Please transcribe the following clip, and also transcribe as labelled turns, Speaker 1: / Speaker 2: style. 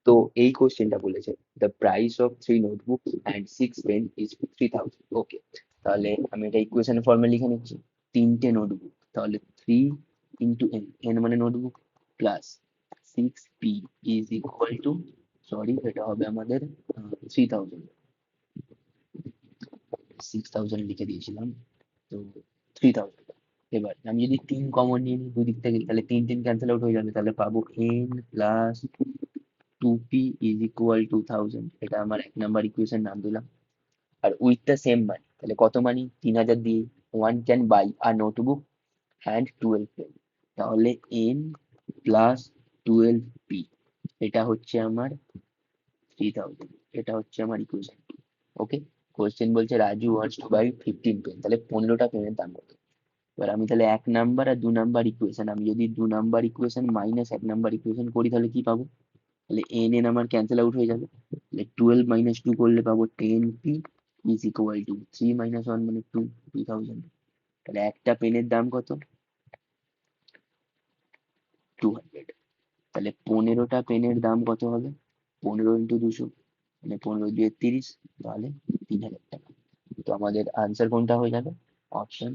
Speaker 1: তো এই কোশ্চেনটা বলেছে the price of 3 notebook and 6 pen is 3000। Okay, তাহলে আমি এটা ইকুয়েশন ফর্মে লিখে নিচ্ছি। 3টে নোটবুক, তাহলে 3 × n, n মানে notebook, plus 6p is equal two, sorry এটা হবে আমাদের 3000, 6000 লিখে দিয়েছিলাম, তো 3000। এবার আমি যদি 3 কমন নিয়ে নিই দুদিক থেকে, তাহলে 3 3 ক্যান্সেল আউট হয়ে যাবে, তাহলে পাবো n plus 2p is equal to 1000। এটা আমার 1 নাম্বার ইকুয়েশন নাম দিলাম। আর উইথ দ্য সেম মানি, তাহলে কত মানি, 3000 দিয়ে one can buy a notebook and 12 pen, তাহলে n প্লাস 12p, এটা হচ্ছে আমার 3000, এটা হচ্ছে আমার ইকুয়েশন। ওকে, কোয়েশ্চেন বলছে Raju wants to buy 15 pen, তাহলে 15টা পেনের দাম কত। এবার আমি তাহলে 1 নাম্বার আর 2 নাম্বার ইকুয়েশন, আমি যদি 2 number equation minus 1 number equation করি তাহলে কি পাবো, তাহলে এন এন আমার ক্যান্সেল আউট হয়ে যাবে, তাহলে 12 - 2 করলে পাবো 10p ইজ ইকুয়াল টু 3 - 1 মানে 2, 2000। তাহলে একটা পেনের দাম কত, 200। তাহলে 15টা পেনের দাম কত হবে, 15 × 200, মানে 15 × 2 = 30, তাহলে 3000 টাকা। তো আমাদের আনসার কোনটা হয়ে যাবে, অপশন